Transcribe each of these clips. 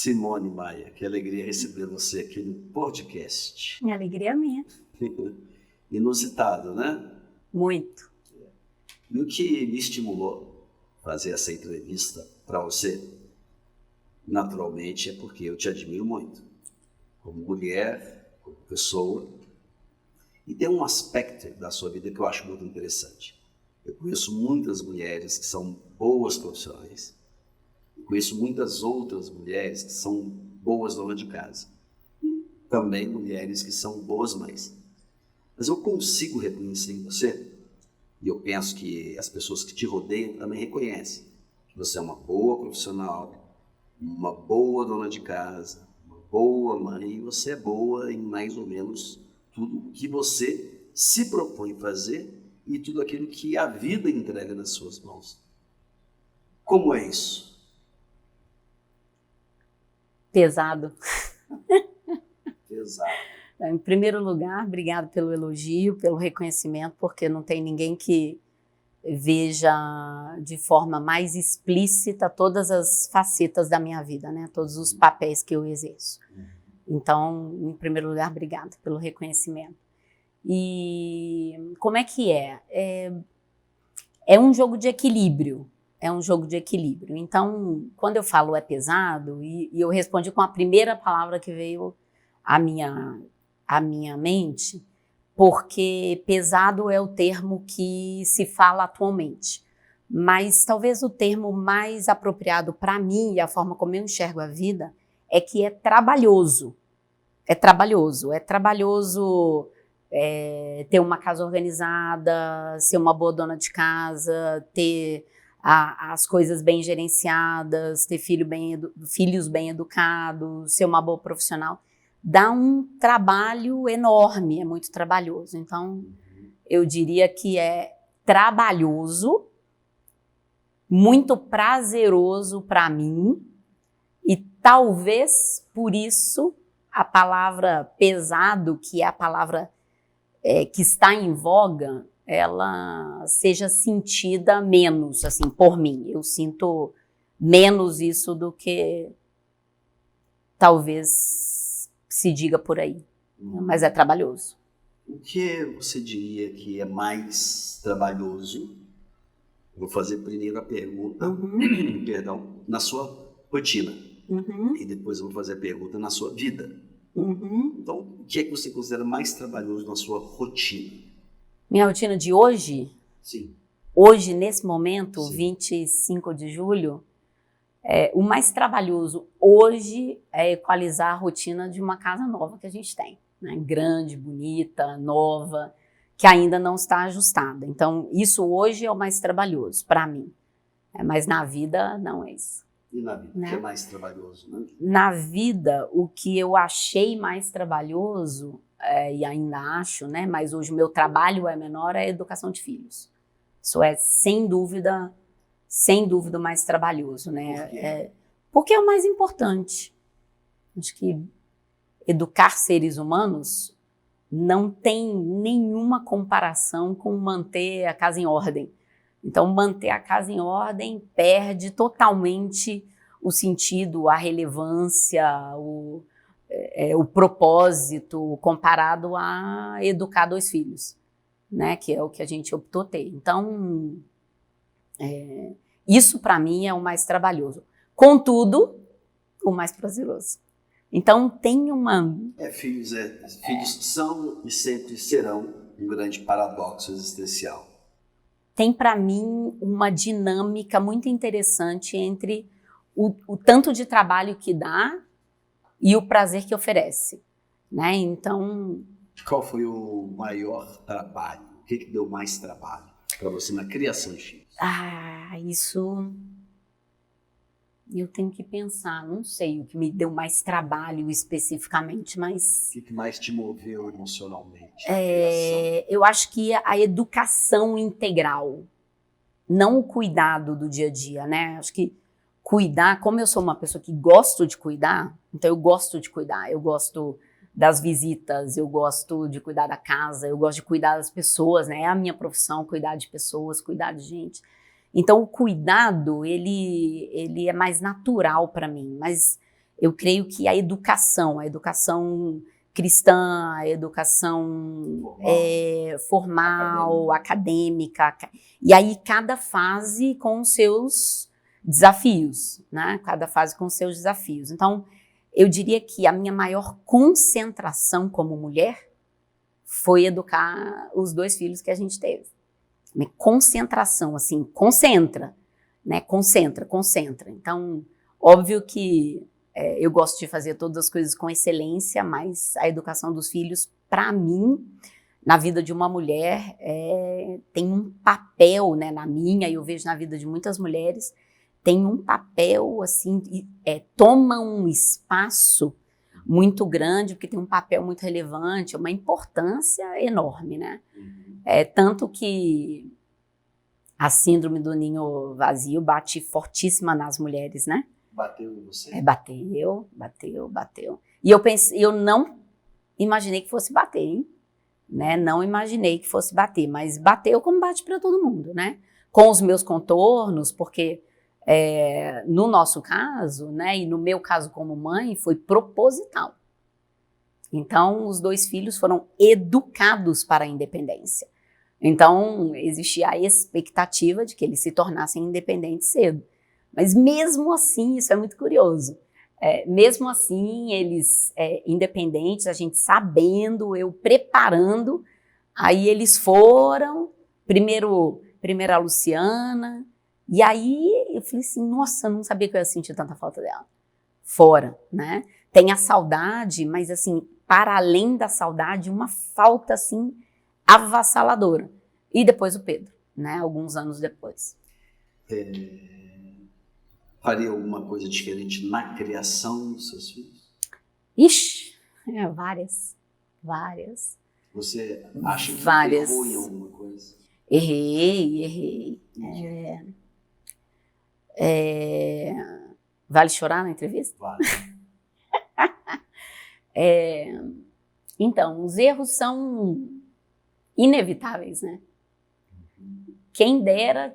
Simone Maia, que alegria receber você aqui no podcast. A alegria é minha. Inusitado, né? Muito. E o que me estimulou a fazer essa entrevista para você, naturalmente, é porque eu te admiro muito. Como mulher, como pessoa. E tem um aspecto da sua vida que eu acho muito interessante. Eu conheço muitas mulheres que são boas profissionais. Eu conheço muitas outras mulheres que são boas donas de casa. Também mulheres que são boas mães. Mas eu consigo reconhecer em você, e eu penso que as pessoas que te rodeiam também reconhecem, que você é uma boa profissional, uma boa dona de casa, uma boa mãe, e você é boa em mais ou menos tudo que você se propõe fazer e tudo aquilo que a vida entrega nas suas mãos. Como é isso? Pesado. Pesado. Em primeiro lugar, obrigado pelo elogio, pelo reconhecimento, porque não tem ninguém que veja de forma mais explícita todas as facetas da minha vida, né? Todos os papéis que eu exerço. Então, em primeiro lugar, obrigado pelo reconhecimento. E como é que é? É um jogo de equilíbrio. É um jogo de equilíbrio. Então, quando eu falo é pesado, e eu respondi com a primeira palavra que veio à minha mente, porque pesado é o termo que se fala atualmente. Mas talvez o termo mais apropriado para mim, e a forma como eu enxergo a vida, é que é trabalhoso. É trabalhoso. É trabalhoso ter uma casa organizada, ser uma boa dona de casa, ter as coisas bem gerenciadas, ter filhos bem educados, ser uma boa profissional. Dá um trabalho enorme, é muito trabalhoso. Então, eu diria que é trabalhoso, muito prazeroso para mim, e talvez por isso a palavra pesado, que é a palavra que está em voga, ela seja sentida menos, assim, por mim. Eu sinto menos isso do que talvez se diga por aí, mas é trabalhoso. O que você diria que é mais trabalhoso? Vou fazer primeiro a pergunta, perdão, na sua rotina. E depois eu vou fazer a pergunta na sua vida. Então, o que é que você considera mais trabalhoso na sua rotina? Minha rotina de hoje? Sim. Hoje, nesse momento, Sim. 25 de julho, o mais trabalhoso hoje é equalizar a rotina de uma casa nova que a gente tem, né? Grande, bonita, nova, que ainda não está ajustada. Então, isso hoje é o mais trabalhoso para mim. Mas na vida, não é isso. E na vida, né? O que é mais trabalhoso, né? Na vida, o que eu achei mais trabalhoso, e ainda acho, né? Mas hoje o meu trabalho é menor, é a educação de filhos. Isso é, sem dúvida, o mais trabalhoso, né? Por quê? Porque é o mais importante. Acho que educar seres humanos não tem nenhuma comparação com manter a casa em ordem. Então, manter a casa em ordem perde totalmente o sentido, a relevância, o propósito comparado a educar 2 filhos, né? Que é o que a gente optou ter. Então, isso para mim é o mais trabalhoso. Contudo, o mais prazeroso. Então tem uma... Filhos são e sempre serão um grande paradoxo existencial. Tem para mim uma dinâmica muito interessante entre o tanto de trabalho que dá e o prazer que oferece, né? Então... Qual foi o maior trabalho? O que deu mais trabalho para você na criação de filhos? Isso... Eu tenho que pensar, não sei o que me deu mais trabalho especificamente, mas... O que mais te moveu emocionalmente? Eu acho que a educação integral, não o cuidado do dia a dia, né? Acho que cuidar, como eu sou uma pessoa que gosto de cuidar, então eu gosto de cuidar, eu gosto das visitas, eu gosto de cuidar da casa, eu gosto de cuidar das pessoas, né? É a minha profissão, cuidar de pessoas, cuidar de gente. Então o cuidado, ele é mais natural para mim, mas eu creio que a educação cristã, a educação formal, acadêmica, e aí cada fase com os seus desafios, né? Cada fase com os seus desafios. Então, eu diria que a minha maior concentração como mulher foi educar os 2 filhos que a gente teve. Minha concentração, assim, concentra, né? Concentra. Então, óbvio que eu gosto de fazer todas as coisas com excelência, mas a educação dos filhos, para mim, na vida de uma mulher, tem um papel, né, na minha, e eu vejo na vida de muitas mulheres, tem um papel, assim, toma um espaço muito grande, porque tem um papel muito relevante, uma importância enorme, né? Tanto que a síndrome do ninho vazio bate fortíssima nas mulheres, né? Bateu em você? Bateu. E eu não imaginei que fosse bater, hein? Né? Não imaginei que fosse bater, mas bateu como bate para todo mundo, né? Com os meus contornos, porque no nosso caso, né, e no meu caso como mãe, foi proposital. Então, os 2 filhos foram educados para a independência. Então, existia a expectativa de que eles se tornassem independentes cedo. Mas mesmo assim, isso é muito curioso, mesmo assim, eles independentes, a gente sabendo, eu preparando, aí eles foram, primeiro a Luciana, e aí eu falei assim, nossa, eu não sabia que eu ia sentir tanta falta dela. Fora, né? Tem a saudade, mas assim, para além da saudade, uma falta assim, avassaladora. E depois o Pedro, né? Alguns anos depois. Faria alguma coisa diferente na criação dos seus filhos? Ixi, várias. Você acha que errou em alguma coisa? Errei. Vale chorar na entrevista? Vale. Então, os erros são inevitáveis, né? Quem dera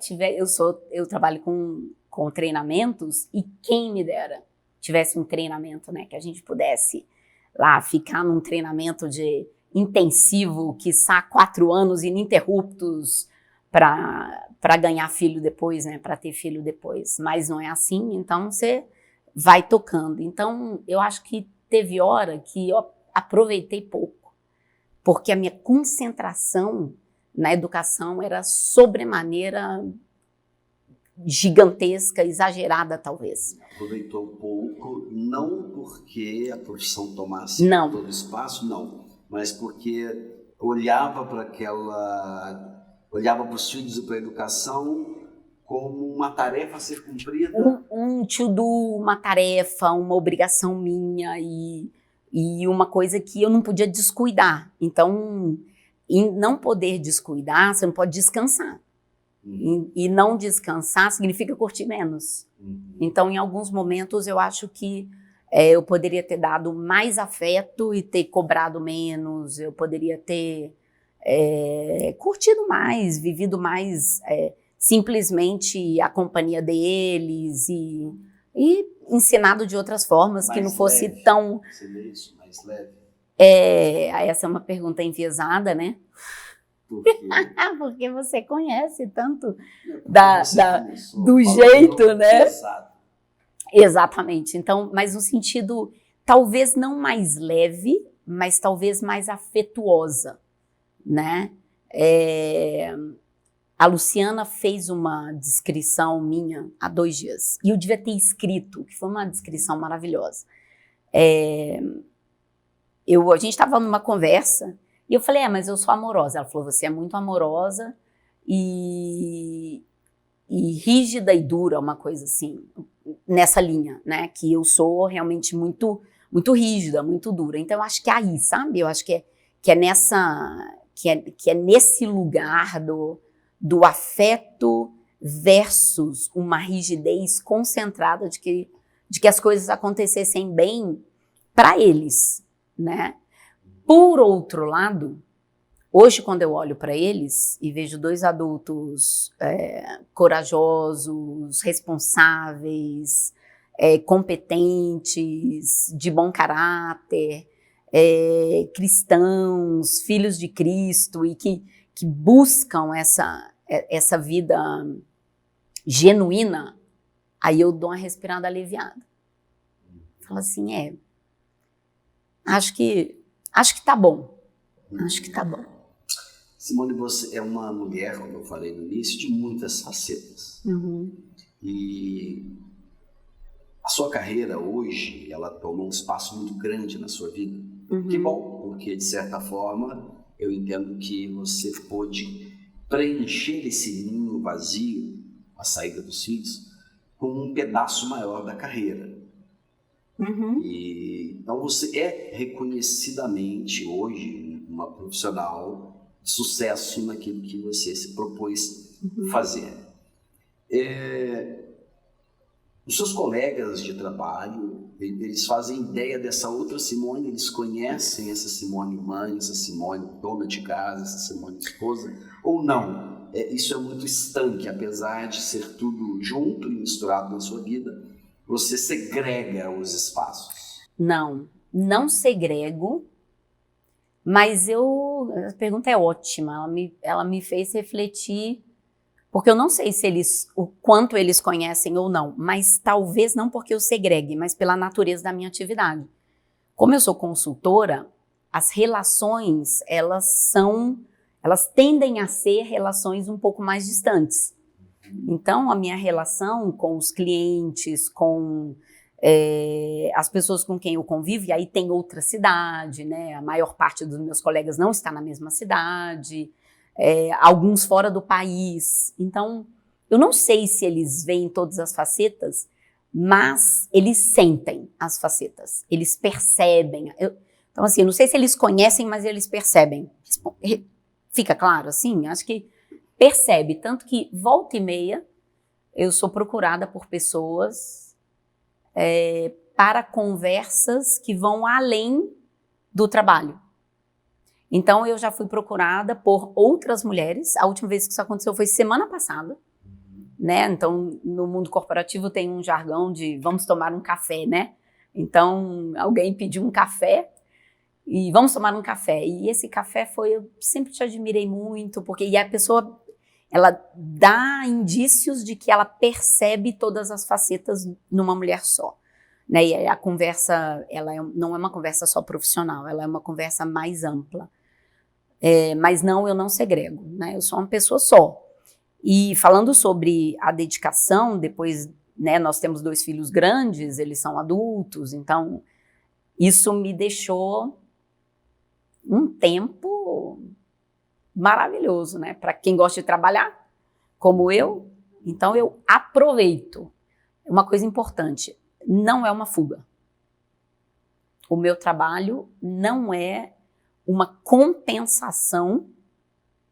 eu trabalho com treinamentos, e quem me dera tivesse um treinamento, né, que a gente pudesse lá ficar num treinamento de intensivo, quiçá 4 anos ininterruptos para ganhar filho depois, né, para ter filho depois, mas não é assim, então você vai tocando. Então eu acho que teve hora que eu aproveitei pouco, porque a minha concentração na educação era sobremaneira gigantesca, exagerada talvez. Aproveitou pouco, não porque a profissão tomasse todo o espaço, não, mas porque olhava para os filhos e para a educação como uma tarefa a ser cumprida. Um to-do, uma tarefa, uma obrigação minha e uma coisa que eu não podia descuidar. Então, em não poder descuidar, você não pode descansar. E não descansar significa curtir menos. Então, em alguns momentos, eu acho que eu poderia ter dado mais afeto e ter cobrado menos, eu poderia ter curtido mais, vivido mais simplesmente a companhia deles e ensinado de outras formas mais que não fosse leve. tão... Você vê isso, mais leve? Essa é uma pergunta enviesada, né? Por quê? Porque você conhece tanto Começou, do jeito, né? Pesado. Exatamente. Então, mas no sentido, talvez não mais leve, mas talvez mais afetuosa, né? A Luciana fez uma descrição minha há 2 dias, e eu devia ter escrito, que foi uma descrição maravilhosa. A gente estava numa conversa, e eu falei, mas eu sou amorosa. Ela falou, você é muito amorosa e rígida e dura, uma coisa assim, nessa linha, né? Que eu sou realmente muito, muito rígida, muito dura. Então, eu acho que é aí, sabe? Eu acho que é nesse lugar do afeto versus uma rigidez concentrada de que as coisas acontecessem bem para eles, né? Por outro lado, hoje quando eu olho para eles e vejo 2 adultos corajosos, responsáveis, competentes, de bom caráter, cristãos, filhos de Cristo e que buscam essa vida genuína, aí eu dou uma respirada aliviada. Falo assim, acho que tá bom. Acho que tá bom. Simone, você é uma mulher, como eu falei no início, de muitas facetas. Uhum. E a sua carreira hoje, ela toma um espaço muito grande na sua vida. Uhum. Que bom, porque de certa forma eu entendo que você pôde preencher esse ninho vazio, a saída dos filhos, com um pedaço maior da carreira. Uhum. E, então você é reconhecidamente hoje uma profissional de sucesso naquilo que você se propôs fazer. Os seus colegas de trabalho, eles fazem ideia dessa outra Simone, eles conhecem essa Simone mãe, essa Simone dona de casa, essa Simone esposa, ou não? Isso é muito estanque, apesar de ser tudo junto e misturado na sua vida, você segrega os espaços. Não segrego, mas a pergunta é ótima, ela me fez refletir, porque eu não sei o quanto eles conhecem ou não, mas talvez não porque eu segregue, mas pela natureza da minha atividade. Como eu sou consultora, as relações, elas tendem a ser relações um pouco mais distantes. Então, a minha relação com os clientes, com as pessoas com quem eu convivo, e aí tem outra cidade, né? A maior parte dos meus colegas não está na mesma cidade, alguns fora do país. Então, eu não sei se eles veem todas as facetas, mas eles sentem as facetas, eles percebem. Então, assim, eu não sei se eles conhecem, mas eles percebem. Fica claro, assim? Acho que percebe, tanto que volta e meia eu sou procurada por pessoas para conversas que vão além do trabalho. Então eu já fui procurada por outras mulheres, a última vez que isso aconteceu foi semana passada, né? Então no mundo corporativo tem um jargão de vamos tomar um café, né? Então alguém pediu um café e vamos tomar um café. E esse café eu sempre te admirei muito, porque a pessoa, ela dá indícios de que ela percebe todas as facetas numa mulher só. Né? E a conversa, não é uma conversa só profissional, ela é uma conversa mais ampla. Mas eu não segrego, né? Eu sou uma pessoa só. E falando sobre a dedicação, depois, né, nós temos 2 filhos grandes, eles são adultos, então isso me deixou um tempo maravilhoso, né? Para quem gosta de trabalhar, como eu, então eu aproveito. Uma coisa importante, não é uma fuga. O meu trabalho não é uma compensação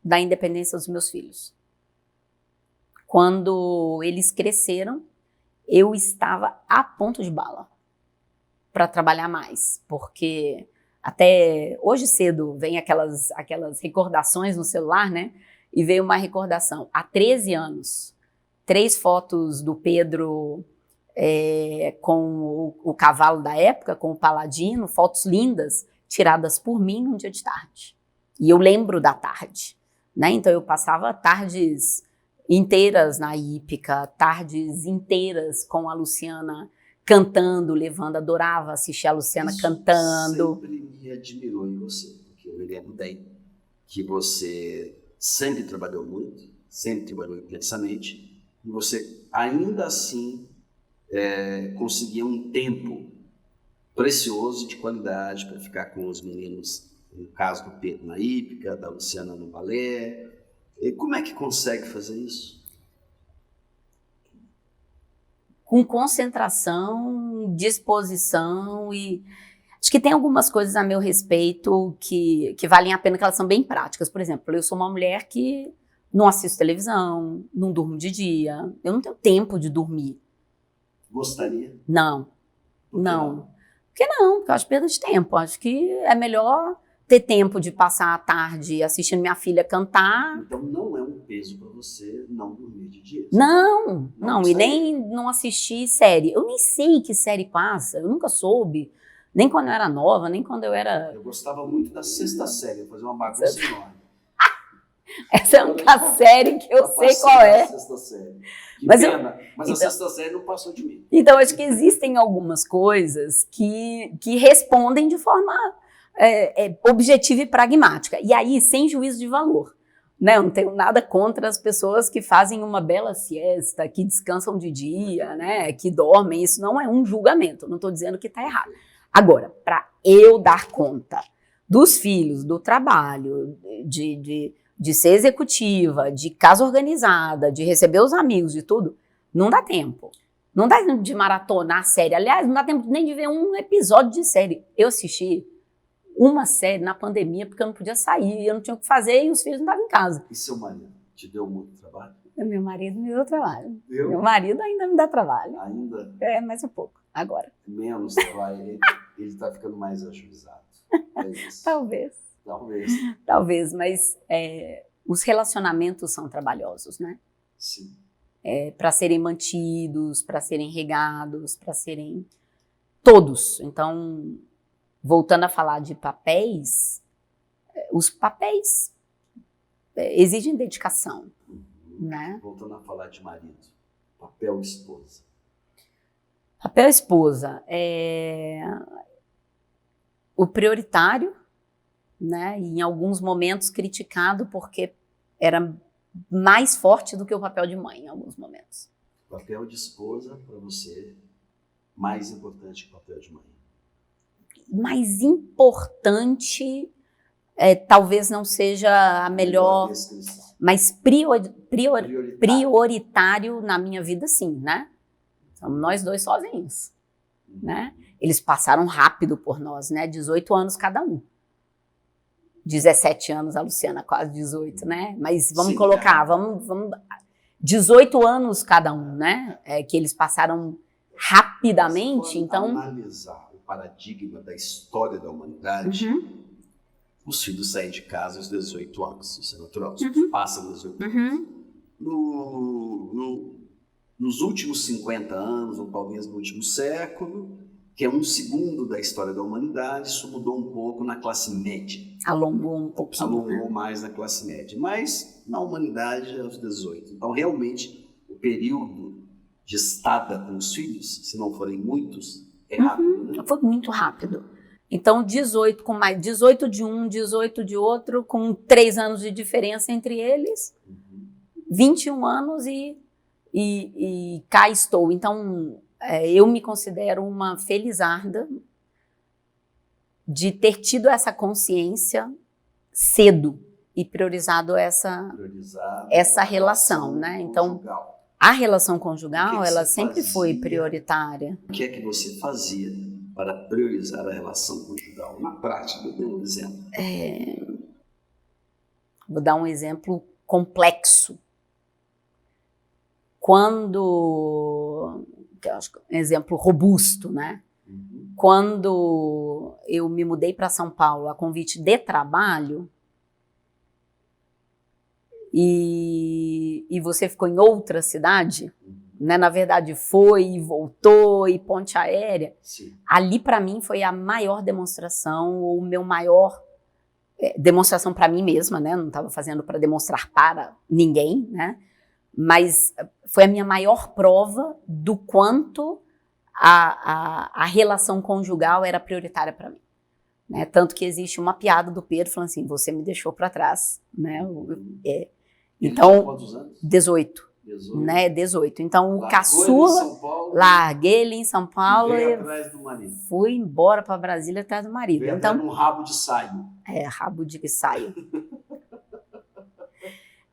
da independência dos meus filhos. Quando eles cresceram, eu estava a ponto de bala para trabalhar mais, porque até hoje cedo vem aquelas recordações no celular, né? E veio uma recordação. Há 13 anos, 3 fotos do Pedro com o cavalo da época, com o Paladino, fotos lindas, tiradas por mim num dia de tarde. E eu lembro da tarde, né? Então eu passava tardes inteiras na hípica, tardes inteiras com a Luciana cantando, adorava assistir a Luciana cantando. Sempre me admirou em você, porque eu me lembro bem que você sempre trabalhou muito, sempre trabalhou intensamente, e você ainda assim conseguia um tempo precioso de qualidade para ficar com os meninos, no caso do Pedro na hípica, da Luciana no balé. E como é que consegue fazer isso? Com concentração, disposição e acho que tem algumas coisas a meu respeito que valem a pena, que elas são bem práticas. Por exemplo, eu sou uma mulher que não assisto televisão, não durmo de dia, eu não tenho tempo de dormir. Gostaria? Não. Por que não? Porque eu acho perda de tempo. Acho que é melhor ter tempo de passar a tarde assistindo minha filha cantar. Então não é um peso para você não dormir de dia. Não, e nem não assistir série. Eu nem sei que série passa, eu nunca soube. Nem quando eu era nova, nem quando eu era... Eu gostava muito da Sexta Série, eu fazia uma bagunça enorme. Essa é a única série que eu sei qual é. Sexta Série. Que Mas pena, mas a Sexta Série não passou de mim. Então, acho que existem algumas coisas que respondem de forma objetiva e pragmática. E aí, sem juízo de valor. Né? Eu não tenho nada contra as pessoas que fazem uma bela siesta, que descansam de dia, né? Que dormem. Isso não é um julgamento. Não estou dizendo que está errado. Agora, para eu dar conta dos filhos, do trabalho, de ser executiva, de casa organizada, de receber os amigos, de tudo, não dá tempo. Não dá tempo de maratonar a série. Aliás, não dá tempo nem de ver um episódio de série. Eu assisti uma série na pandemia porque eu não podia sair, eu não tinha o que fazer e os filhos não estavam em casa. E seu marido? Te deu muito trabalho? Meu marido me deu trabalho. Deu? Meu marido ainda me dá trabalho. Ainda? Mais um pouco, agora. Menos trabalho, ele está ficando mais ajuizado. É isso. Talvez, mas os relacionamentos são trabalhosos, né? Sim. Para serem mantidos, para serem regados, para serem todos. Então, voltando a falar de papéis, os papéis exigem dedicação, né? Voltando a falar de marido, papel esposa. Papel esposa é o prioritário, né? E em alguns momentos criticado porque era mais forte do que o papel de mãe em alguns momentos. Papel de esposa para você mais importante que o papel de mãe? Mais importante, talvez não seja a melhor, mas prioritário na minha vida, sim, né? Somos nós dois sozinhos, né? Eles passaram rápido por nós, né? 18 anos cada um. 17 anos, a Luciana quase 18, né? Mas vamos Sim, colocar, vamos 18 anos cada um, né? Que eles passaram rapidamente, então... analisar o paradigma da história da humanidade, os filhos saem de casa aos 18 anos, isso é natural, os filhos passam dos 18 anos. Nos últimos 50 anos, ou talvez no último século, que é um segundo da história da humanidade, isso mudou um pouco na classe média. Alongou um pouquinho. Alongou mais na classe média, mas na humanidade é aos 18. Então, realmente, o período de estada com os filhos, se não forem muitos, é rápido, né? Foi muito rápido. Então, 18 com mais 18 de um, 18 de outro, com 3 anos de diferença entre eles, 21 anos e cá estou. Então, eu me considero uma felizarda de ter tido essa consciência cedo e priorizado essa relação, né? Então, a relação conjugal, ela sempre foi prioritária. O que é que você fazia para priorizar a relação conjugal? Na prática, dê um exemplo. Vou dar um exemplo complexo. Quando... um exemplo robusto, né? Quando eu me mudei para São Paulo a convite de trabalho e você ficou em outra cidade, né? Na verdade foi e voltou e ponte aérea. Sim. Ali para mim foi a maior demonstração, o meu maior demonstração para mim mesma, né? Não estava fazendo para demonstrar para ninguém, né? Mas foi a minha maior prova do quanto a relação conjugal era prioritária para mim. Né? Tanto que existe uma piada do Pedro falando assim, você me deixou para trás. Né? Então, quantos anos? 18. 18. Né? 18. Então, o caçula, larguei ele em São Paulo e atrás do marido. Fui embora para Brasília atrás do marido. Veio então, um rabo de saio. Rabo de saio.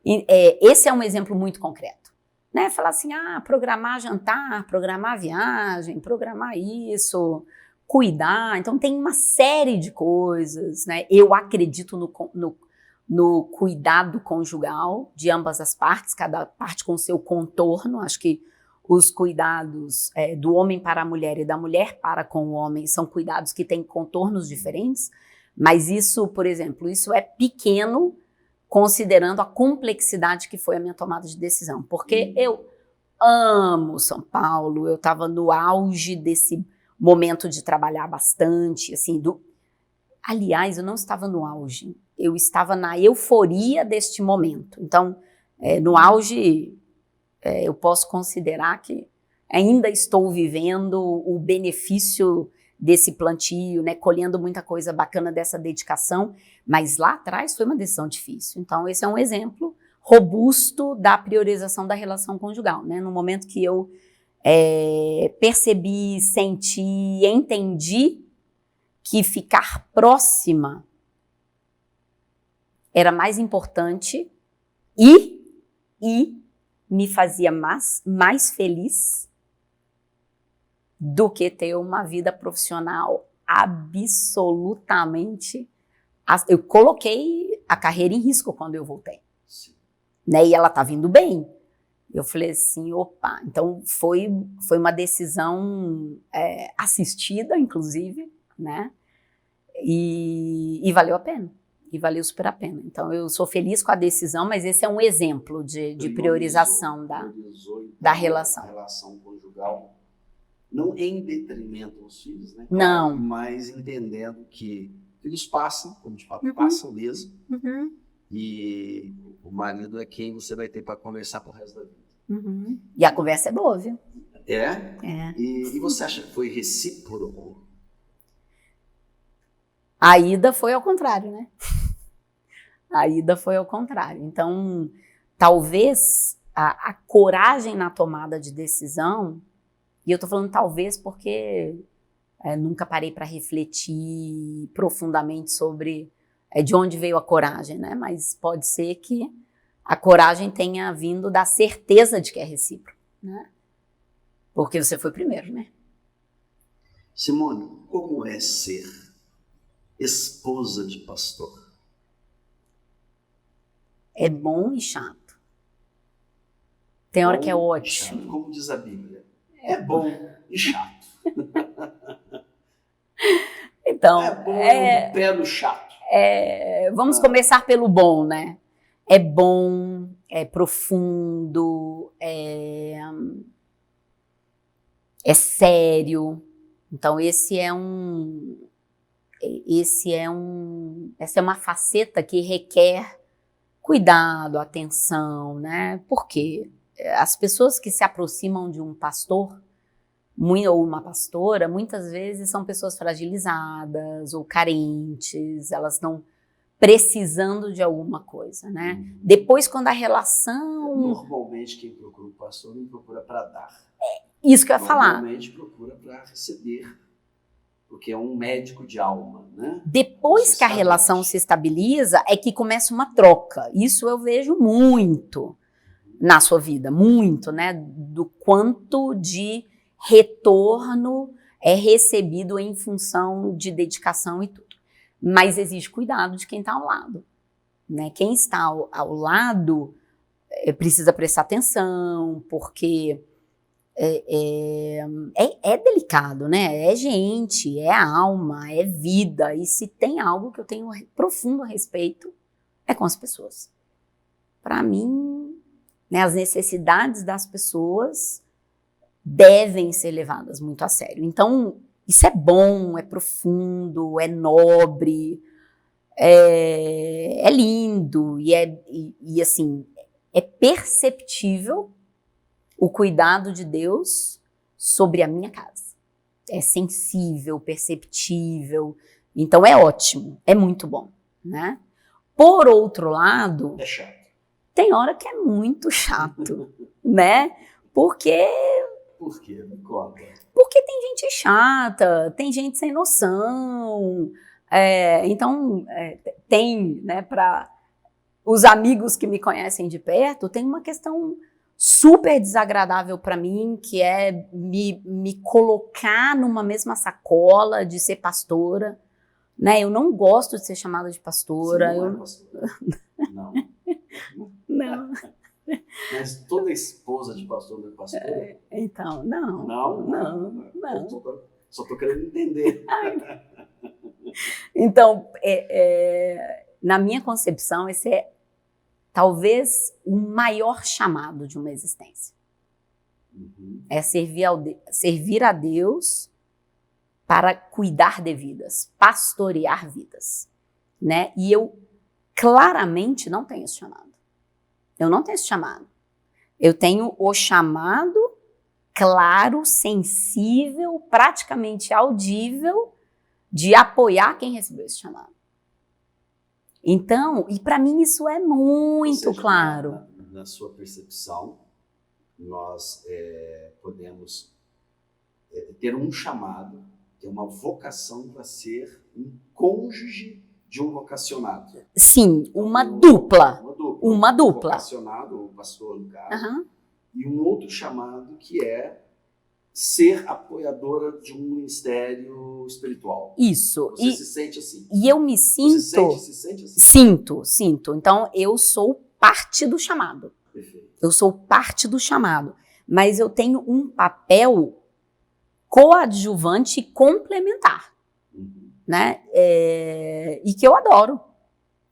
Esse é um exemplo muito concreto, né? Falar assim, programar jantar, programar viagem, programar isso, cuidar. Então tem uma série de coisas, né? Eu acredito no cuidado conjugal de ambas as partes, cada parte com seu contorno. Acho que os cuidados do homem para a mulher e da mulher para com o homem são cuidados que têm contornos diferentes, Mas isso, por exemplo, isso é pequeno considerando a complexidade que foi a minha tomada de decisão. Porque eu amo São Paulo, eu estava no auge desse momento de trabalhar bastante, assim, aliás, eu não estava no auge, eu estava na euforia deste momento. Então, no auge, eu posso considerar que ainda estou vivendo o benefício desse plantio, né, colhendo muita coisa bacana dessa dedicação, mas lá atrás foi uma decisão difícil. Então, esse é um exemplo robusto da priorização da relação conjugal, né? No momento que eu percebi, senti, entendi que ficar próxima era mais importante e me fazia mais feliz do que ter uma vida profissional absolutamente... Eu coloquei a carreira em risco quando eu voltei. Sim. Né? E ela tá vindo bem. Eu falei assim, opa, então foi uma decisão assistida, inclusive, né? E valeu a pena. E valeu super a pena. Então, eu sou feliz com a decisão, mas esse é um exemplo de priorização da relação. A relação conjugal, não em detrimento dos filhos, né? Não. Mas entendendo que filhos passam, como de fato passam mesmo, e o marido é quem você vai ter para conversar pro resto da vida. E a conversa é boa, viu? É? E você acha que foi recíproco? A ida foi ao contrário, né? A ida foi ao contrário. Então, talvez a coragem na tomada de decisão, e eu tô falando talvez porque nunca parei para refletir profundamente sobre de onde veio a coragem, né? Mas pode ser que a coragem tenha vindo da certeza de que é recíproco, né? Porque você foi primeiro, né? Simone, como é ser esposa de pastor? É bom e chato. Tem hora que é ótimo. Chato, como diz a Bíblia. É bom e chato. Então, é bom pé no chato. Vamos começar pelo bom, né? É bom, é profundo, é sério. Então, essa é uma faceta que requer cuidado, atenção, né? Porque as pessoas que se aproximam de um pastor ou uma pastora, muitas vezes são pessoas fragilizadas ou carentes, elas estão precisando de alguma coisa, né? Depois, quando a relação... Normalmente, quem procura um pastor não procura para dar. Isso que eu ia falar. Normalmente procura para receber, porque é um médico de alma, né? Depois que a relação se estabiliza, é que começa uma troca. Isso eu vejo muito na sua vida, muito, né? Do quanto de retorno é recebido em função de dedicação e tudo. Mas exige cuidado de quem está ao lado, né? Quem está ao lado precisa prestar atenção, porque é delicado, né? É gente, é alma, é vida. E se tem algo que eu tenho profundo respeito, é com as pessoas. Para mim, né, as necessidades das pessoas devem ser levadas muito a sério. Então, isso é bom, é profundo, é nobre, é lindo e assim, é perceptível o cuidado de Deus sobre a minha casa. É sensível, perceptível, então é ótimo, é muito bom, né? Por outro lado, é chato. Tem hora que é muito chato, né? Porque Por quê? Me conta. Porque tem gente chata, tem gente sem noção. Então, tem, né, para os amigos que me conhecem de perto, tem uma questão super desagradável para mim, que é me colocar numa mesma sacola de ser pastora. Né? Eu não gosto de ser chamada de pastora. Você não é pastora? Não. Não. Mas toda esposa de pastor não é pastora? Então, não. Não. Não. Só estou querendo entender. Então, na minha concepção, esse é talvez o maior chamado de uma existência. É servir a Deus para cuidar de vidas, pastorear vidas, né? E eu claramente não tenho esse chamado. Eu não tenho esse chamado. Eu tenho o chamado claro, sensível, praticamente audível de apoiar quem recebeu esse chamado. Então, e para mim isso é muito claro. Na sua percepção, nós podemos ter um chamado, ter uma vocação para ser um cônjuge de um vocacionado. Sim, uma dupla. Uma dupla. Um vocacionado, o pastor no caso, e um outro chamado que é ser apoiadora de um ministério espiritual. Isso. Você se sente assim? E eu me sinto... Você se sente assim? Sinto. Então, eu sou parte do chamado. Perfeito. Eu sou parte do chamado. Mas eu tenho um papel coadjuvante e complementar. Né? E que eu adoro.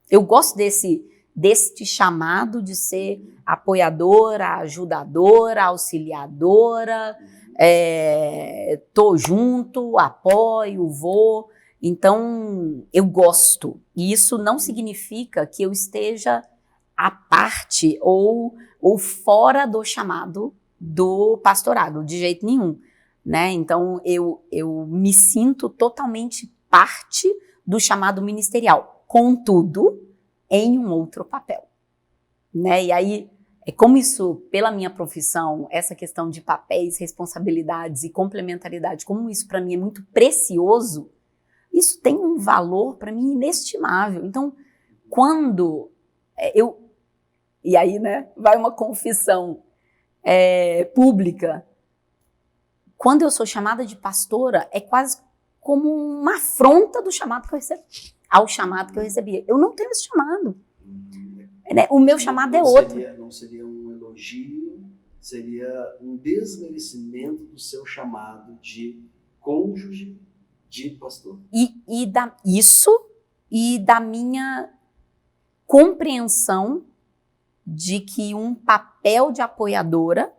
Eu gosto deste chamado de ser apoiadora, ajudadora, auxiliadora, tô junto, apoio, vou. Então, eu gosto. E isso não significa que eu esteja à parte ou fora do chamado do pastorado, de jeito nenhum. Né? Então, eu me sinto totalmente parte do chamado ministerial, contudo, em um outro papel. Né? E aí, como isso, pela minha profissão, essa questão de papéis, responsabilidades e complementaridade, como isso para mim é muito precioso, isso tem um valor para mim inestimável. Então, quando e aí, né, vai uma confissão pública, quando eu sou chamada de pastora, é quase como uma afronta do chamado que eu recebi, ao chamado que eu recebia. Eu não tenho esse chamado. Né? O meu chamado é outro. Não seria um elogio, seria um desmerecimento do seu chamado de cônjuge de pastor. E da minha compreensão de que um papel de apoiadora,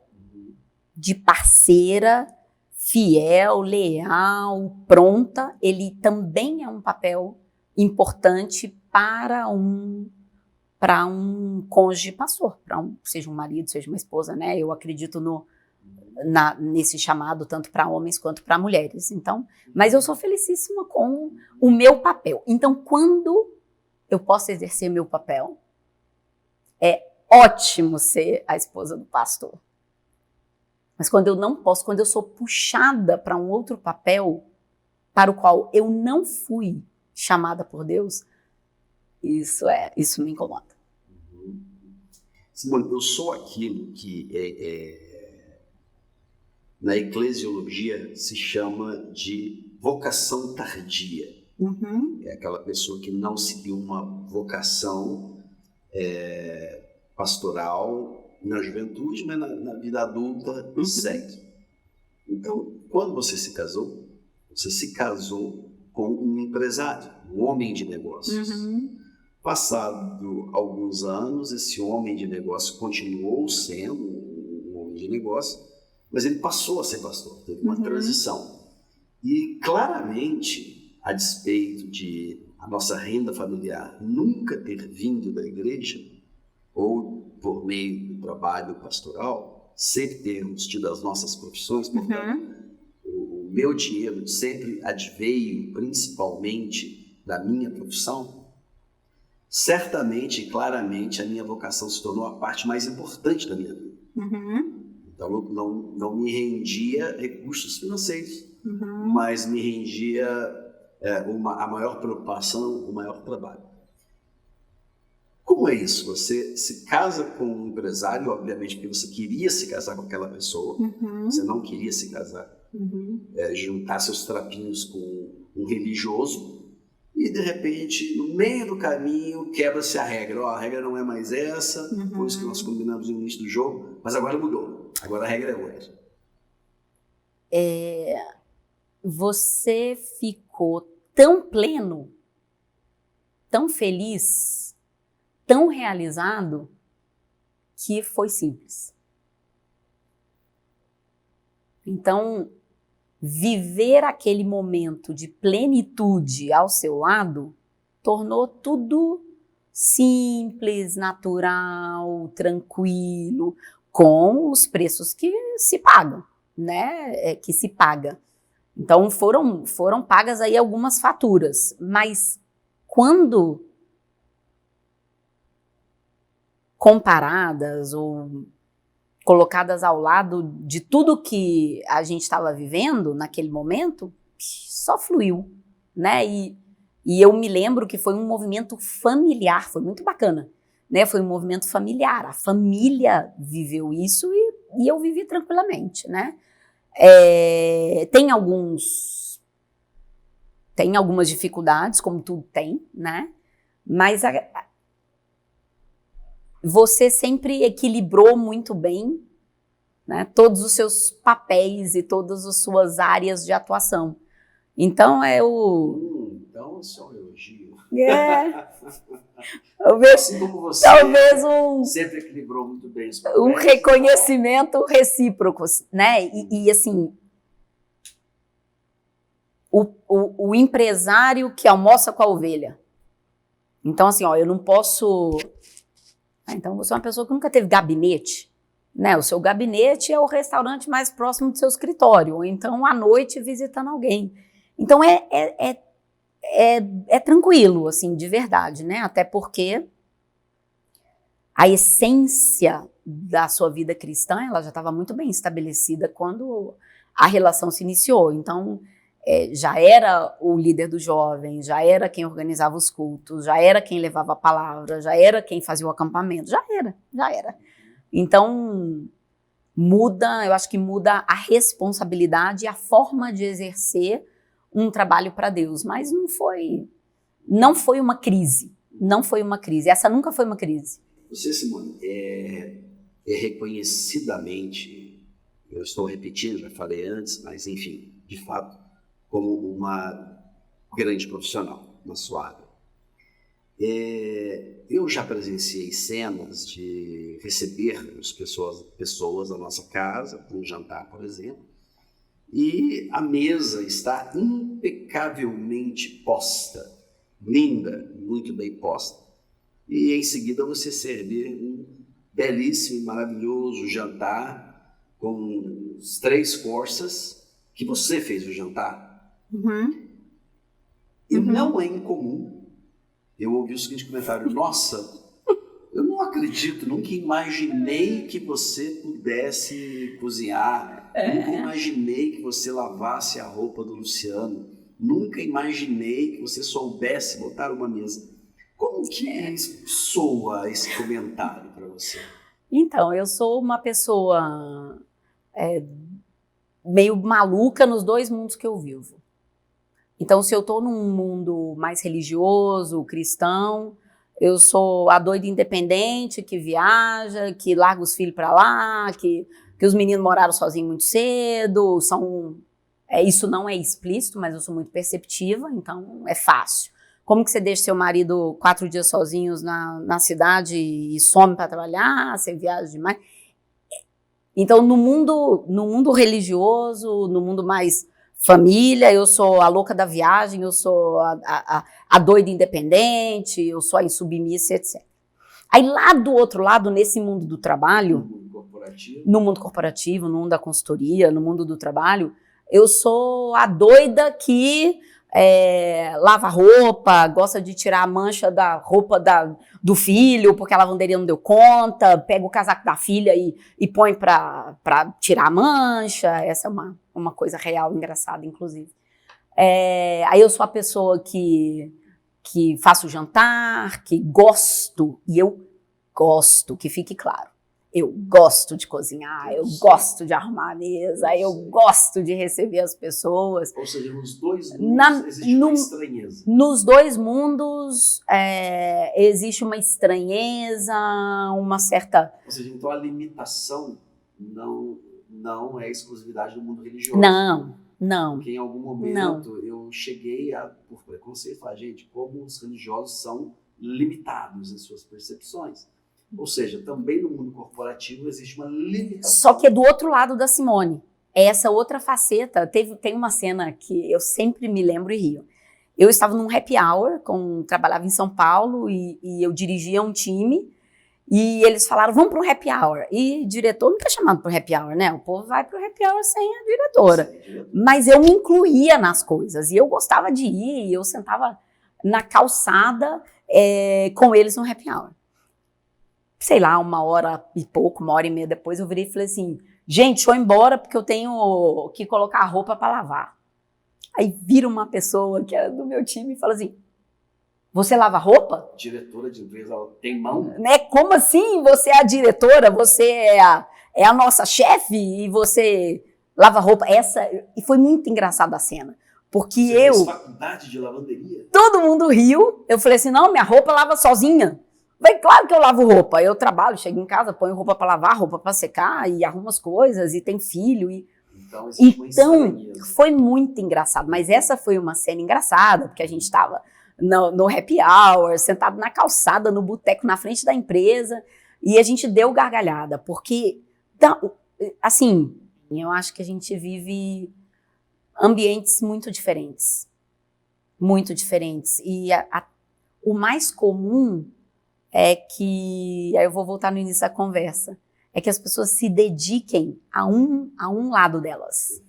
de parceira, fiel, leal, pronta, ele também é um papel importante para um cônjuge pastor, seja um marido, seja uma esposa, né? Eu acredito nesse chamado tanto para homens quanto para mulheres. Então, mas eu sou felicíssima com o meu papel. Então, quando eu posso exercer meu papel, é ótimo ser a esposa do pastor. Mas quando eu não posso, quando eu sou puxada para um outro papel para o qual eu não fui chamada por Deus, isso me incomoda. Simone, eu sou aquilo que na eclesiologia se chama de vocação tardia. É aquela pessoa que não seguiu uma vocação pastoral na juventude, mas na vida adulta segue. Então, quando você se casou com um empresário, um homem de negócios. Passado alguns anos, esse homem de negócio continuou sendo um homem de negócio, mas ele passou a ser pastor, teve uma transição. E claramente, a despeito de a nossa renda familiar nunca ter vindo da igreja, ou por meio do trabalho pastoral, sempre termos tido as nossas profissões, portanto, o meu dinheiro sempre adveio principalmente da minha profissão, certamente, claramente, a minha vocação se tornou a parte mais importante da minha vida. Então, eu não me rendia recursos financeiros, mas me rendia a maior preocupação, o maior trabalho. Como é isso? Você se casa com um empresário, obviamente, porque você queria se casar com aquela pessoa, você não queria se casar, juntar seus trapinhos com um religioso, e de repente, no meio do caminho, quebra-se a regra. A regra não é mais essa, foi isso que nós combinamos no início do jogo, mas agora mudou. Agora a regra é outra. Você ficou tão pleno, tão feliz, tão realizado, que foi simples. Então, viver aquele momento de plenitude ao seu lado tornou tudo simples, natural, tranquilo, com os preços que se pagam, né? Que se paga. Então foram pagas aí algumas faturas, mas quando comparadas ou colocadas ao lado de tudo que a gente estava vivendo naquele momento, só fluiu, né? E eu me lembro que foi um movimento familiar, foi muito bacana, né? Foi um movimento familiar, a família viveu isso e eu vivi tranquilamente, né? Tem algumas dificuldades, como tudo tem, né? Mas você sempre equilibrou muito bem, né, todos os seus papéis e todas as suas áreas de atuação. Então então, isso é um elogio. Talvez, assim como você sempre equilibrou muito bem os papéis. Um reconhecimento recíproco, né? E assim, o empresário que almoça com a ovelha. Então, assim, eu não posso... Então, você é uma pessoa que nunca teve gabinete, né? O seu gabinete é o restaurante mais próximo do seu escritório, ou então à noite visitando alguém. Então, é tranquilo, assim, de verdade, né? Até porque a essência da sua vida cristã, ela já estava muito bem estabelecida quando a relação se iniciou. Então, já era o líder dos jovens, já era quem organizava os cultos, já era quem levava a palavra, já era quem fazia o acampamento, já era. Então, eu acho que muda a responsabilidade e a forma de exercer um trabalho para Deus, mas não foi uma crise, essa nunca foi uma crise. Você, Simone, reconhecidamente, eu estou repetindo, já falei antes, mas enfim, de fato, como uma grande profissional na sua área. Eu já presenciei cenas de receber as pessoas na nossa casa, para um jantar, por exemplo, e a mesa está impecavelmente posta, linda, muito bem posta. E em seguida você servir um belíssimo e maravilhoso jantar com os 3 courses que você fez o jantar. E não é incomum eu ouvi o seguinte comentário: nossa, eu não acredito, nunca imaginei que você pudesse cozinhar, nunca imaginei que você lavasse a roupa do Luciano, nunca imaginei que você soubesse botar uma mesa. Como que soa esse comentário para você? Então, eu sou uma pessoa meio maluca nos 2 mundos que eu vivo. Então, se eu estou num mundo mais religioso, cristão, eu sou a doida independente que viaja, que larga os filhos para lá, que os meninos moraram sozinhos muito cedo, isso não é explícito, mas eu sou muito perceptiva, então é fácil. Como que você deixa seu marido 4 dias sozinhos na cidade e some para trabalhar, você viaja demais? Então, no mundo religioso, no mundo mais família, eu sou a louca da viagem, eu sou a doida independente, eu sou a insubmissa, etc. Aí lá do outro lado, nesse mundo do trabalho, no mundo corporativo, no mundo da consultoria, no mundo do trabalho, eu sou a doida que lava roupa, gosta de tirar a mancha da roupa do filho, porque a lavanderia não deu conta, pega o casaco da filha e põe para tirar a mancha. Essa é uma coisa real, engraçada, inclusive. Aí eu sou a pessoa que faço jantar, que gosto, e eu gosto, que fique claro, eu gosto de cozinhar, eu gosto de arrumar a mesa, eu gosto de receber as pessoas. Ou seja, nos 2 mundos existe uma estranheza. Nos 2 mundos existe uma estranheza, uma certa... Ou seja, então a limitação não não é exclusividade do mundo religioso. Não. Porque em algum momento eu cheguei a, por preconceito, falar, gente, como os religiosos são limitados em suas percepções. Ou seja, também no mundo corporativo existe uma limitação. Só que é do outro lado da Simone. É essa outra faceta. Tem uma cena que eu sempre me lembro e rio. Eu estava num happy hour, trabalhava em São Paulo e eu dirigia um time. E eles falaram, vamos para um happy hour. E diretor não está chamado para o happy hour, né? O povo vai para o happy hour sem a diretora. Mas eu me incluía nas coisas. E eu gostava de ir. E eu sentava na calçada com eles no happy hour. Sei lá, 1h e pouco, 1h30 depois, eu virei e falei assim, gente, deixa eu ir embora porque eu tenho que colocar a roupa para lavar. Aí vira uma pessoa que era do meu time e fala assim, você lava roupa? Diretora de empresa, ela tem mão? Né? Como assim você é a diretora? Você é a nossa chefe e você lava roupa? E foi muito engraçada a cena. Porque você fez faculdade de lavanderia? Todo mundo riu. Eu falei assim, não, minha roupa lava sozinha. Falei, claro que eu lavo roupa. Eu trabalho, chego em casa, ponho roupa para lavar, roupa para secar e arrumo as coisas e tem filho. Então foi muito engraçado. Mas essa foi uma cena engraçada, porque a gente estava no happy hour, sentado na calçada, no boteco, na frente da empresa, e a gente deu gargalhada, porque, assim, eu acho que a gente vive ambientes muito diferentes, e o mais comum é que, aí eu vou voltar no início da conversa, é que as pessoas se dediquem a um lado delas.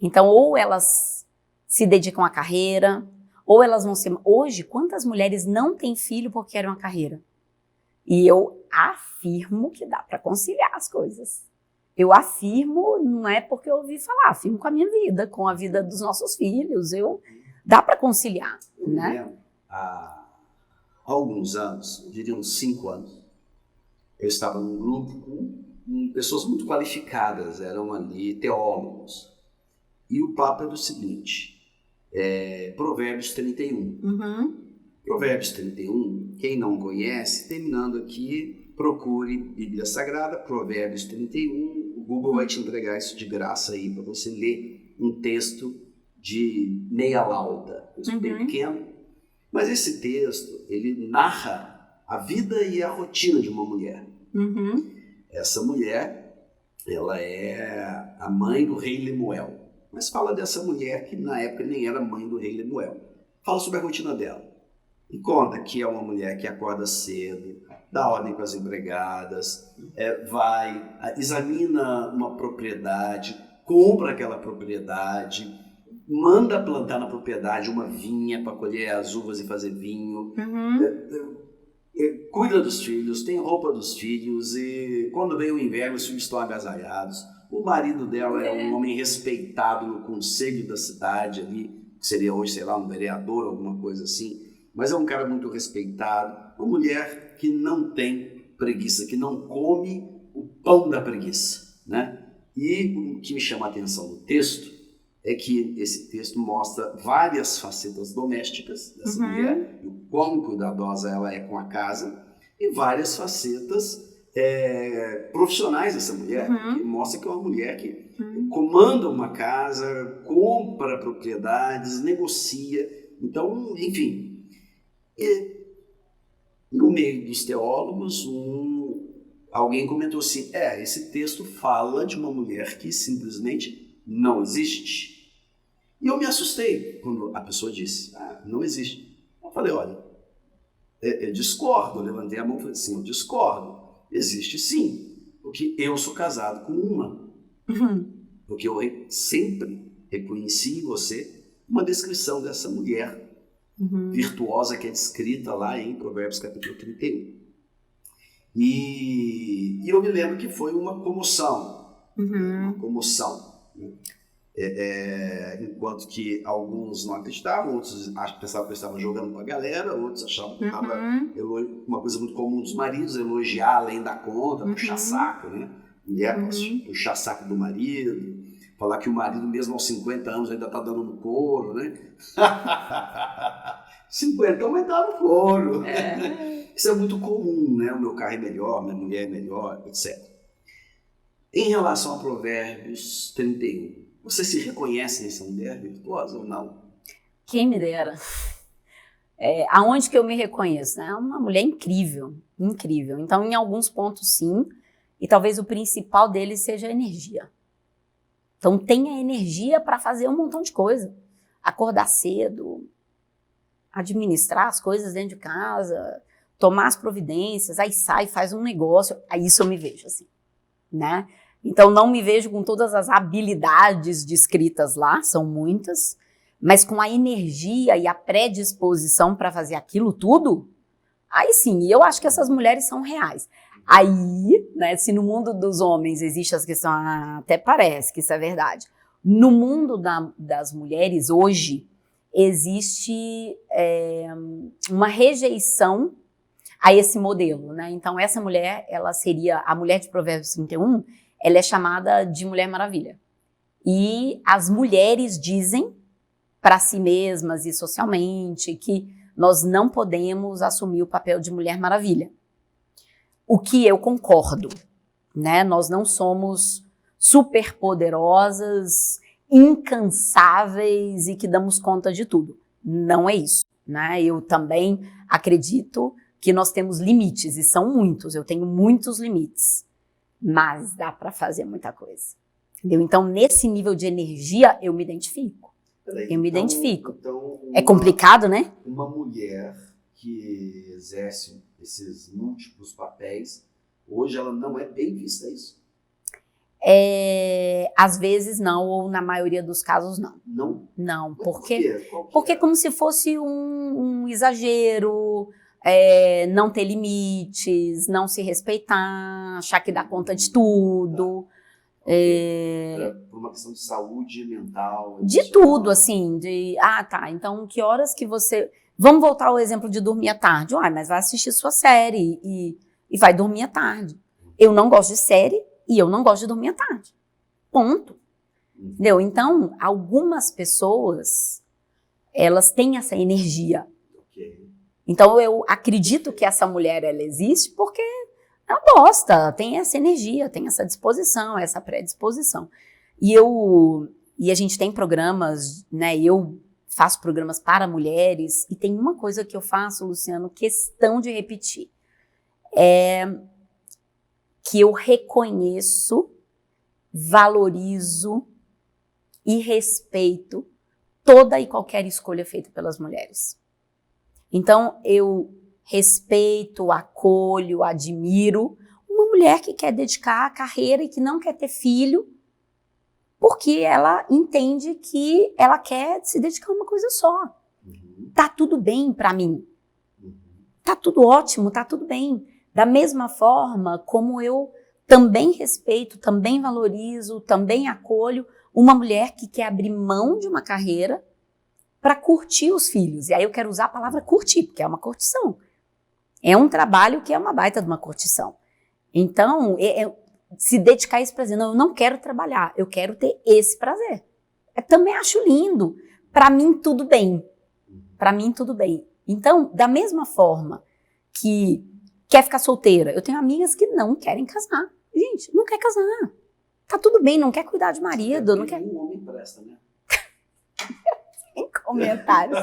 Então, ou elas se dedicam à carreira, ou elas vão ser... Hoje, quantas mulheres não têm filho porque querem uma carreira? E eu afirmo que dá para conciliar as coisas. Eu afirmo, não é porque eu ouvi falar, afirmo com a minha vida, com a vida dos nossos filhos. Dá para conciliar, né? Há alguns anos, eu diria uns 5 anos, eu estava num grupo com pessoas muito qualificadas, eram ali teólogos. E o papo era o seguinte... Provérbios 31. Provérbios 31, quem não conhece, terminando aqui, procure Bíblia Sagrada, Provérbios 31, o Google vai te entregar isso de graça aí para você ler um texto de meia lauda, bem pequeno, mas esse texto, ele narra a vida e a rotina de uma mulher. Essa mulher, ela é a mãe do rei Lemuel. Mas fala dessa mulher que na época nem era mãe do rei Lemuel. Fala sobre a rotina dela. E conta que é uma mulher que acorda cedo, dá ordem para as empregadas, examina uma propriedade, compra aquela propriedade, manda plantar na propriedade uma vinha para colher as uvas e fazer vinho, cuida dos filhos, tem roupa dos filhos e quando vem o inverno os filhos estão agasalhados. O marido dela é um homem respeitado no conselho da cidade ali, que seria hoje, sei lá, um vereador, alguma coisa assim, mas é um cara muito respeitado, uma mulher que não tem preguiça, que não come o pão da preguiça, né? E o que me chama a atenção no texto é que esse texto mostra várias facetas domésticas dessa mulher, o quão cuidadosa ela é com a casa, e várias facetas profissionais dessa mulher, que mostra que é uma mulher que comanda uma casa, compra propriedades, negocia. Então, enfim, no meio dos teólogos, alguém comentou assim, esse texto fala de uma mulher que simplesmente não existe. E eu me assustei quando a pessoa disse, não existe. Eu falei, olha, eu discordo, eu levantei a mão e falei assim, eu discordo. Existe sim, porque eu sou casado com uma. Porque eu sempre reconheci em você uma descrição dessa mulher virtuosa que é descrita lá em Provérbios capítulo 31. E eu me lembro que foi uma comoção. Uma comoção. Enquanto que alguns não acreditavam, outros pensavam que eu estava jogando para a galera, outros achavam que estava uma coisa muito comum dos maridos, elogiar além da conta, puxar saco, né? Mulher puxar saco do marido, falar que o marido mesmo aos 50 anos ainda está dando no couro, né? 50 mas dá no couro. Isso é muito comum, né? O meu carro é melhor, minha mulher é melhor, etc. Em relação a Provérbios 31, você se reconhece nessa mulher virtuosa ou não? Quem me dera. Aonde que eu me reconheço? Né? É uma mulher incrível, incrível. Então, em alguns pontos, sim. E talvez o principal deles seja a energia. Então, tenha energia para fazer um montão de coisa. Acordar cedo, administrar as coisas dentro de casa, tomar as providências, aí sai, faz um negócio. Aí isso eu me vejo assim, né? Então, não me vejo com todas as habilidades descritas lá, são muitas, mas com a energia e a predisposição para fazer aquilo tudo, aí sim, eu acho que essas mulheres são reais. Aí, né, se no mundo dos homens existe essa questão, até parece que isso é verdade. No mundo das mulheres, hoje, existe uma rejeição a esse modelo, né? Então, essa mulher, ela seria, a mulher de Provérbios 31, ela é chamada de Mulher Maravilha. E as mulheres dizem para si mesmas e socialmente que nós não podemos assumir o papel de Mulher Maravilha. O que eu concordo, né? Nós não somos superpoderosas, incansáveis e que damos conta de tudo. Não é isso, né? Eu também acredito que nós temos limites, e são muitos, eu tenho muitos limites, mas dá para fazer muita coisa, entendeu? Então, nesse nível de energia, eu me identifico. Eu me identifico. Então, é complicado, né? Uma mulher que exerce esses múltiplos papéis, hoje ela não é bem vista, é isso? Às vezes não, ou na maioria dos casos não. Não? Não, Por quê? Porque é como se fosse um exagero, não ter limites, não se respeitar, achar que dá conta de tudo. Por uma questão de saúde mental. De tudo, assim, tá, então que horas que você... Vamos voltar ao exemplo de dormir à tarde. Mas vai assistir sua série e vai dormir à tarde. Eu não gosto de série e eu não gosto de dormir à tarde. Ponto. Entendeu? Então, algumas pessoas, elas têm essa energia. Então, eu acredito que essa mulher, ela existe porque ela gosta, tem essa energia, tem essa disposição, essa predisposição. E a gente tem programas, né, eu faço programas para mulheres, e tem uma coisa que eu faço, Luciano, questão de repetir, que eu reconheço, valorizo e respeito toda e qualquer escolha feita pelas mulheres. Então, eu respeito, acolho, admiro uma mulher que quer dedicar a carreira e que não quer ter filho, porque ela entende que ela quer se dedicar a uma coisa só. Tá tudo bem para mim. Tá tudo ótimo, tá tudo bem. Da mesma forma como eu também respeito, também valorizo, também acolho uma mulher que quer abrir mão de uma carreira para curtir os filhos. E aí eu quero usar a palavra curtir, porque é uma curtição. É um trabalho que é uma baita de uma curtição. Então, se dedicar a esse prazer. Não, eu não quero trabalhar, eu quero ter esse prazer. Eu também acho lindo. Para mim, tudo bem. Para mim, tudo bem. Então, da mesma forma que quer ficar solteira, eu tenho amigas que não querem casar. Gente, não quer casar. Tá tudo bem, não quer cuidar de marido. Não quer... Um homem presta, né? Sem comentários.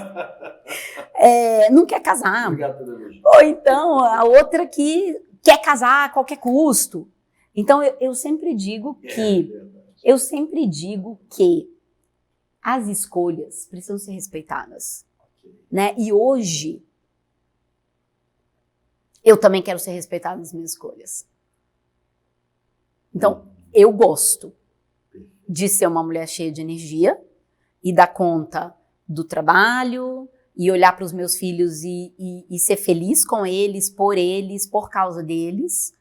Não quer casar. Obrigado pelo elogio. Ou então, a outra que quer casar a qualquer custo. Então, eu sempre digo que as escolhas precisam ser respeitadas. Né? E hoje, eu também quero ser respeitada nas minhas escolhas. Então, eu gosto de ser uma mulher cheia de energia e dar conta do trabalho e olhar para os meus filhos e ser feliz com eles, por causa deles.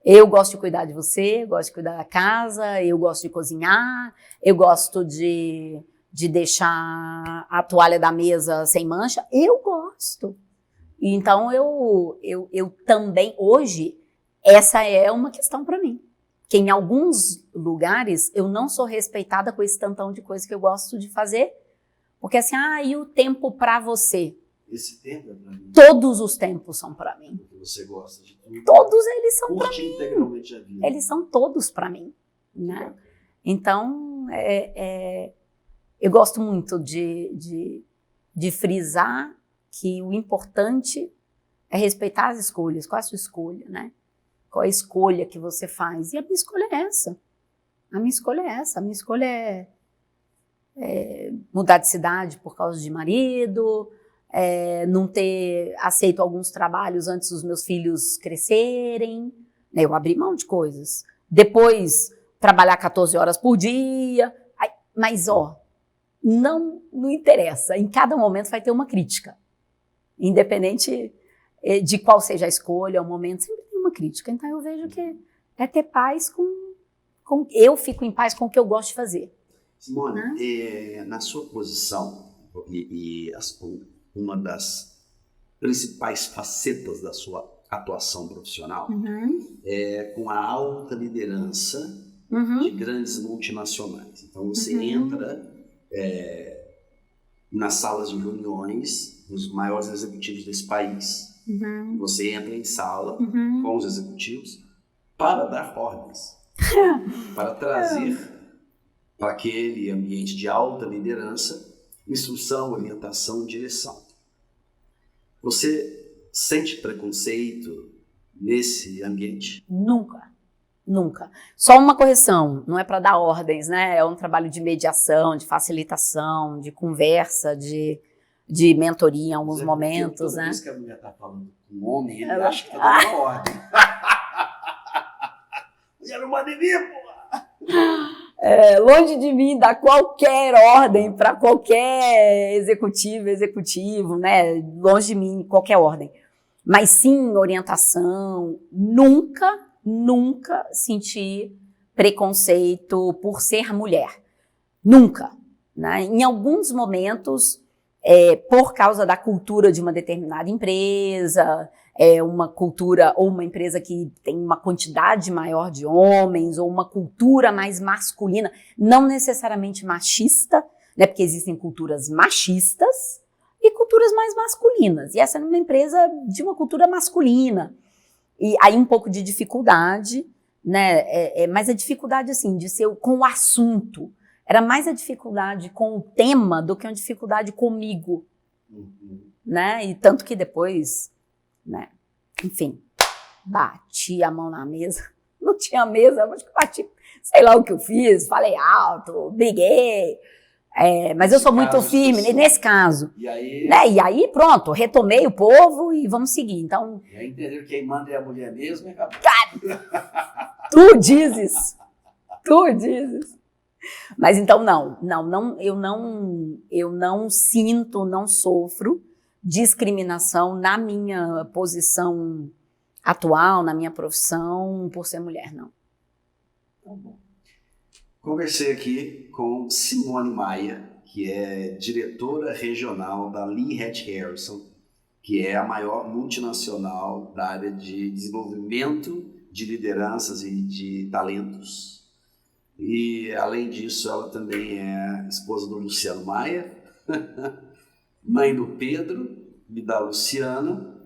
Eu gosto de cuidar de você, eu gosto de cuidar da casa, eu gosto de cozinhar, eu gosto de deixar a toalha da mesa sem mancha. Eu gosto. Então, eu também, hoje, essa é uma questão para mim. Que em alguns lugares eu não sou respeitada com esse tantão de coisa que eu gosto de fazer. Porque assim, e o tempo para você? Esse tempo é para mim. Todos os tempos são para mim. Porque você gosta de tudo. Todos eles são para mim. Curte integralmente a vida. Eles são todos para mim. né? Então, eu gosto muito de frisar que o importante é respeitar as escolhas. Qual é a sua escolha, né? Qual é a escolha que você faz? E a minha escolha é essa. A minha escolha é essa. A minha escolha é mudar de cidade por causa de marido, não ter aceito alguns trabalhos antes dos meus filhos crescerem, né? Eu abri mão de coisas. Depois, trabalhar 14 horas por dia. Mas, não interessa. Em cada momento vai ter uma crítica. Independente de qual seja a escolha, o momento, sempre tem uma crítica. Então, eu vejo que é ter paz eu fico em paz com o que eu gosto de fazer. Simone, na sua posição, uma das principais facetas da sua atuação profissional é com a alta liderança de grandes multinacionais. Então, você entra nas salas de reuniões dos maiores executivos desse país. Você entra em sala com os executivos para dar ordens, para trazer para aquele ambiente de alta liderança instrução, orientação, direção. Você sente preconceito nesse ambiente? Nunca. Só uma correção, não é para dar ordens, né? É um trabalho de mediação, de facilitação, de conversa, de mentoria em alguns momentos, né? Toda vez que a mulher está falando com um homem, ele acha que está dando uma ordem. Já não manda em mim, porra! Longe de mim dar qualquer ordem para qualquer executivo, né? Longe de mim qualquer ordem. Mas sim orientação. Nunca senti preconceito por ser mulher. Nunca. Né? Em alguns momentos, por causa da cultura de uma determinada empresa, uma cultura ou uma empresa que tem uma quantidade maior de homens, ou uma cultura mais masculina, não necessariamente machista, né? Porque existem culturas machistas e culturas mais masculinas. E essa é uma empresa de uma cultura masculina. E aí um pouco de dificuldade, né? Mas a dificuldade assim, de ser com o assunto. Era mais a dificuldade com o tema do que a dificuldade comigo. Né? E tanto que depois, né? Enfim, bati a mão na mesa. Não tinha mesa, acho que bati, sei lá o que eu fiz, falei alto, briguei. Mas eu sou muito firme nesse caso. E aí, pronto, retomei o povo e vamos seguir. Então, e aí entenderam que quem manda é a mulher mesmo, é capaz. Tu dizes. Mas então eu não sinto, não sofro discriminação na minha posição atual, na minha profissão, por ser mulher, não. Tá bom. Conversei aqui com Simone Maia, que é diretora regional da Lee Hecht Harrison, que é a maior multinacional da área de desenvolvimento de lideranças e de talentos. E, além disso, ela também é esposa do Luciano Maia, mãe do Pedro e da Luciana.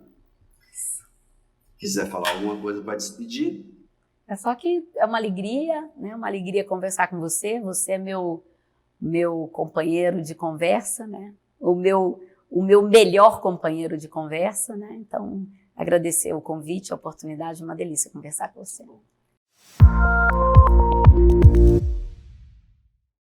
Quiser falar alguma coisa para despedir? É só que é uma alegria, né? Uma alegria conversar com você. Você é meu companheiro de conversa, né? O meu melhor companheiro de conversa, né? Então, agradecer o convite, a oportunidade, uma delícia conversar com você.